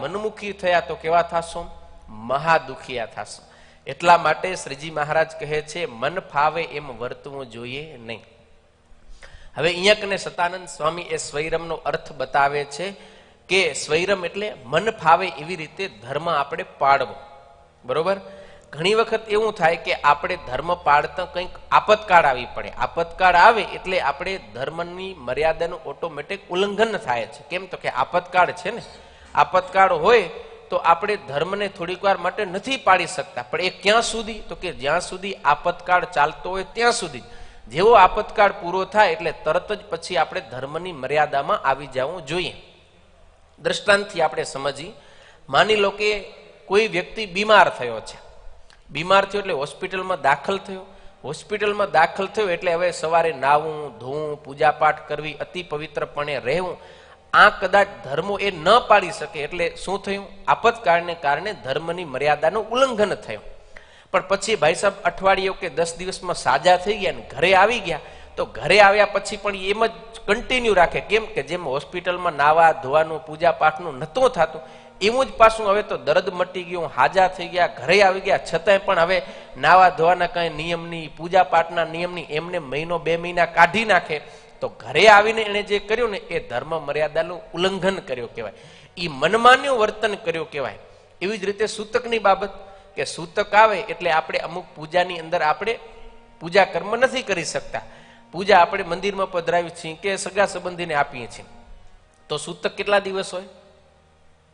મનમુખી થયા તો કેવા થશો? મહાદુખિયા થશો. એટલા માટે શ્રીજી મહારાજ કહે છે મન ફાવે એમ વર્તવું જોઈએ નહીં. હવે અહીંયા કને સતાનંદ સ્વામી એ સ્વૈરમનો અર્થ બતાવે છે કે સ્વૈરમ એટલે મન ફાવે એવી રીતે ધર્મ આપણે પાળવો. બરોબર? ઘણી વખત એવું થાય કે આપણે ધર્મ પાળતા કંઈક આપતકાળ આવી પડે. આપતકાળ આવે એટલે આપણે ધર્મની મર્યાદાનું ઓટોમેટિક ઉલ્લંઘન થાય છે. કેમ તો કે આપતકાળ છે ને, આપતકાળ હોય તો આપણે ધર્મને થોડીક વાર માટે નથી પાળી શકતા. પણ એ ક્યાં સુધી? તો કે જ્યાં સુધી આપતકાળ ચાલતો હોય ત્યાં સુધી. જેવો આપતકાળ પૂરો થાય એટલે તરત જ પછી આપણે ધર્મની મર્યાદામાં આવી જવું જોઈએ. દ્રષ્ટાંતથી આપણે સમજી, માની લો કે કોઈ વ્યક્તિ બીમાર થયો છે. બીમાર થયો એટલે હોસ્પિટલમાં દાખલ થયો. હોસ્પિટલમાં દાખલ થયો એટલે હવે સવારે નાવું, ધોવું, પૂજાપાઠ કરવી, અતિ પવિત્રપણે રહેવું, આ કદાચ ધર્મો એ ન પાડી શકે. એટલે શું થયું? આપતકાળને કારણે ધર્મની મર્યાદાનું ઉલ્લંઘન થયું. પણ પછી ભાઈ સાહેબ અઠવાડિયું કે 10 દિવસમાં સાજા થઈ ગયા ને ઘરે આવી ગયા, તો ઘરે આવ્યા પછી પણ એમ જ કન્ટિન્યુ રાખે. કેમ કે જેમ હોસ્પિટલમાં નાવા ધોવાનું પૂજાપાઠનું નહોતું થતું, એવું જ પાછું હવે તો દર્દ મટી ગયું, હાજા થઈ ગયા, ઘરે આવી ગયા, છતાંય પણ હવે નાવા ધોવાના કઈ નિયમની, પૂજાપાઠના નિયમની એમને મહિનો 2 મહિના કાઢી નાખે. તો ઘરે આવીને એને જે કર્યું ને એ ધર્મ મર્યાદાનું ઉલ્લંઘન કર્યો કહેવાય. એ મનમાન્યું વર્તન કર્યો કહેવાય. એવી જ રીતે સૂતકની બાબત, કે સૂતક આવે એટલે આપણે અમુક પૂજાની અંદર આપણે પૂજા કર્મ નથી કરી શકતા. પૂજા આપણે મંદિરમાં પધરાવી છીએ કે સગા સંબંધીને આપીએ છીએ, તો સૂતક કેટલા દિવસ હોય?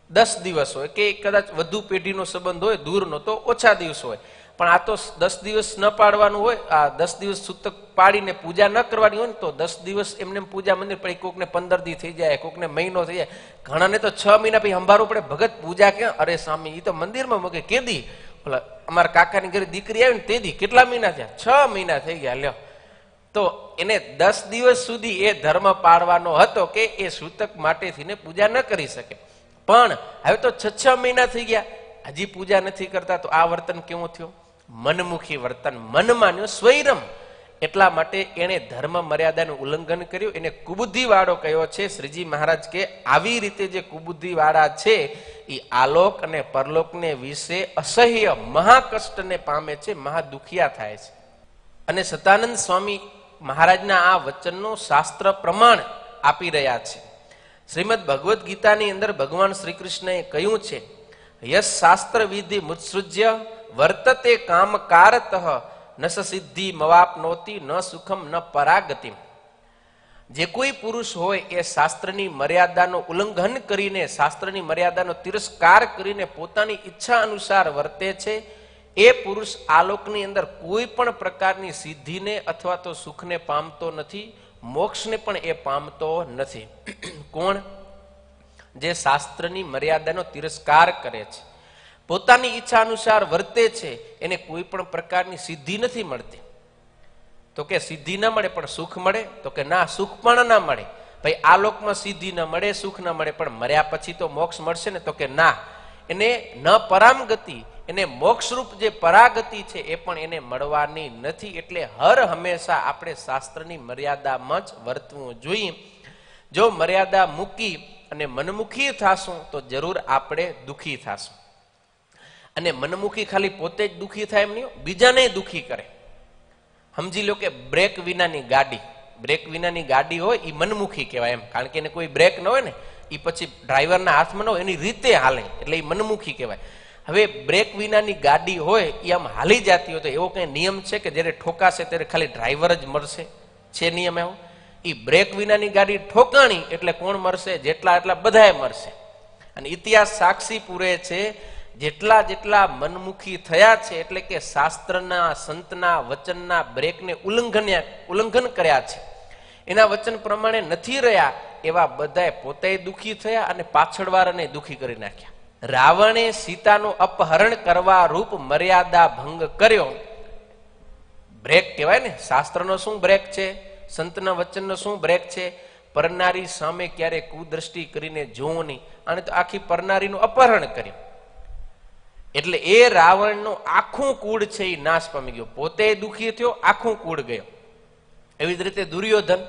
10 દિવસ હોય, કે કદાચ વધુ પેઢીનો સંબંધ હોય દૂરનો તો ઓછા દિવસ હોય. પણ આ તો 10 દિવસ ન પાડવાનું હોય. આ 10 દિવસ સૂતક પાડીને પૂજા ન કરવાની હોય ને તો 10 દિવસ એમને પૂજા મંદિર પડી. કોકને 15 દી થઈ જાય, કોકને મહિનો થઈ જાય, ઘણાને તો 6 મહિના પછી સંભાળવું પડે. ભગત પૂજા ક્યાં? અરે સ્વામી એ તો મંદિરમાં મૂકે. કેદી? ઓલા અમારા કાકાની ઘરે દીકરી આવી ને તેદી કેટલા મહિના થયા? 6 મહિના થઈ ગયા. લ્યો, તો એને 10 દિવસ સુધી એ ધર્મ પાળવાનો હતો કે એ સૂતક માટેથી પૂજા ન કરી શકે. પણ હવે તો 6 મહિના થઈ ગયા, હજી પૂજા નથી કરતા. તો આ વર્તન કેવું થયું? મનમુખી વર્તન, મન માન્યો, સ્વૈરમ. એટલા માટે એને ધર્મ મર્યાદાનું ઉલ્લંઘન કર્યું. એને કુબુદ્ધિ વાળો કયો છે શ્રીજી મહારાજ કે આવી રીતે જે કુબુદ્ધિ વાળા છે એ આલોક અને પરલોકને વિશે અસહ્ય મહાકષ્ટને પામે છે, મહાદુખિયા થાય છે. અને સતાનંદ સ્વામી મહારાજના આ વચનનું શાસ્ત્ર પ્રમાણ આપી રહ્યા છે. શ્રીમદ ભગવદ્ ગીતાની અંદર ભગવાન શ્રી કૃષ્ણએ કહ્યું છે, યસ શાસ્ત્ર વિધિ મુત્સૃજ્ય વર્તતે કામકારતઃ ન સિદ્ધિ મવાપનોતી ન સુખમ ન પરાગતિમ. જે કોઈ પુરુષ હોય એ શાસ્ત્રની મર્યાદાનો ઉલ્લંઘન કરીને, શાસ્ત્રની મર્યાદાનો તિરસ્કાર કરીને પોતાની ઈચ્છા અનુસાર વર્તે છે, એ પુરુષ આલોકની અંદર કોઈ પણ પ્રકારની સિદ્ધિને અથવા તો સુખને પામતો નથી, મોક્ષને પણ એ પામતો નથી. કોણ? જે શાસ્ત્રની મર્યાદાનો તિરસ્કાર કરે છે, પોતાની ઈચ્છા અનુસાર વર્તે છે, એને કોઈ પણ પ્રકારની સિદ્ધિ નથી મળતી. તો કે સિદ્ધિ ન મળે પણ સુખ મળે? તો કે ના, સુખ પણ ના મળે. ભાઈ આ લોકમાં સિદ્ધિ ન મળે, સુખ ન મળે, પણ મર્યા પછી તો મોક્ષ મળશે ને? તો કે ના, એને ન પરામગતિ, એને મોક્ષરૂપ જે પરાગતિ છે એ પણ એને મળવાની નથી. એટલે હર હંમેશા આપણે શાસ્ત્રની મર્યાદામાં જ વર્તવું જોઈએ. જો મર્યાદા મૂકી અને મનમુખી થાશું તો જરૂર આપણે દુઃખી થાશું. અને મનમુખી ખાલી પોતે જ દુઃખી થાય એમ નહીં, બીજાને દુઃખી કરે. સમજી લો કે બ્રેક વિનાની ગાડી, બ્રેક વિનાની ગાડી હોય એ મનમુખી કહેવાય એમ. કારણ કે એને કોઈ બ્રેક ન હોય ને, એ પછી ડ્રાઈવરના હાથમાં ન હોય, એની રીતે હાલે, એટલે એ મનમુખી કહેવાય. હવે બ્રેક વિનાની ગાડી હોય એ આમ હાલી જતી હોય તો એવો કઈ નિયમ છે કે જ્યારે ઠોકાશે ત્યારે ખાલી ડ્રાઈવર જ મરશે? છે નિયમ એવો? એ બ્રેક વિનાની ગાડી ઠોકાણી એટલે કોણ મરશે? જેટલા એટલા બધાએ મરશે. અને ઇતિહાસ સાક્ષી પૂરે છે, જેટલા જેટલા મનમુખી થયા છે એટલે કે શાસ્ત્રના, સંતના વચનના બ્રેકને ઉલ્લંઘન કર્યા છે, એના વચન પ્રમાણે નથી રહ્યા, એવા બધાએ પોતે દુઃખી થયા અને પાછળવાળાને દુઃખી કરી નાખ્યા. રાવણે સીતાનું અપહરણ કરવા રૂપ મર્યાદા ભંગ કર્યો. બ્રેક કહેવાય ને. શાસ્ત્રનો શું બ્રેક છે? સંતના વચનનો શું બ્રેક છે? પરનારી સામે ક્યારે કુદ્રષ્ટિ કરીને જોવું નહીં. અને તો આખી પરનારીનું અપહરણ કર્યું. એટલે એ રાવણનું આખું કુળ છે એ નાશ પામી ગયો. પોતે દુઃખી થયો, આખું કુળ ગયો. એવી જ રીતે દુર્યોધન,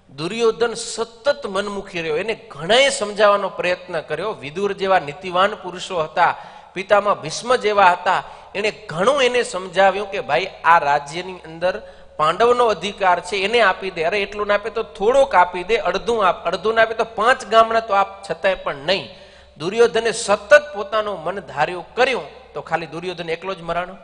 દુર્યોધન સતત મનમુખી રહ્યો, એને ઘણાએ સમજાવવાનો પ્રયત્ન કર્યો. વિદુર જેવા નીતિવાન પુરુષો હતા, પિતામાં ભીષ્મ જેવા હતા, એને ઘણું એને સમજાવ્યું કે ભાઈ આ રાજ્યની અંદર પાંડવનો અધિકાર છે, એને આપી દે. અરે એટલું ના આપે તો થોડોક આપી દે, અડધું આપ, અડધું ના આપે તો 5 ગામડા તો આપ, છતાંય પણ નહીં. દુર્યોધને સતત પોતાનું મન ધાર્યું કર્યું તો ખાલી દુર્યોધન એકલો જ મરાણો?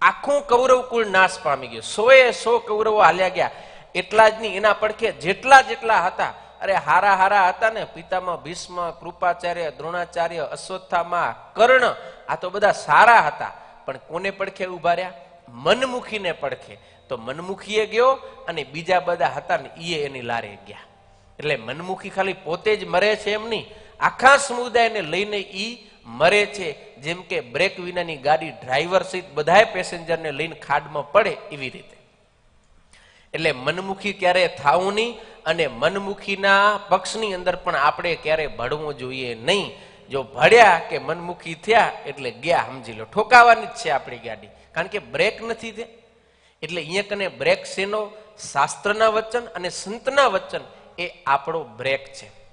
આખું કૌરવ કુળ નાશ પામી ગયું. 100 કૌરવો હાલ્યા ગયા. એટલા જ નહીં, એના પડખે જેટલા હતા, અરે હારા હતા ને, પિતામાં ભીષ્મ, કૃપાચાર્ય, દ્રોણાચાર્ય, અશ્વત્થામા, કર્ણ, આ તો બધા સારા હતા. પણ કોને પડખે ઉભા રહ્યા? મનમુખીને પડખે. તો મનમુખીએ ગયો અને બીજા બધા હતા ને એ એની લારે ગયા. એટલે મનમુખી ખાલી પોતે જ મરે છે એમ નહીં, આખા સમુદાયને લઈને ઈ મરે છે. જેમ કે બ્રેક વિનાની ગાડી ડ્રાઈવર સહિત બધાય પેસેન્જરને લઈને ખાડમાં પડે એવી રીતે. એટલે મનમુખી ક્યારે થાવું નહીં, અને મનમુખીના પક્ષની અંદર પણ આપણે ક્યારે ભળવું જોઈએ નહીં. જો ભળ્યા કે મનમુખી થયા એટલે ગયા, સમજી લો ઠોકાવાની જ છે આપણી ગાડી, કારણ કે બ્રેક નથી તે. એટલે અહીંયા કને બ્રેક શેનો? શાસ્ત્રના વચન અને સંતના વચન એ આપણો બ્રેક છે.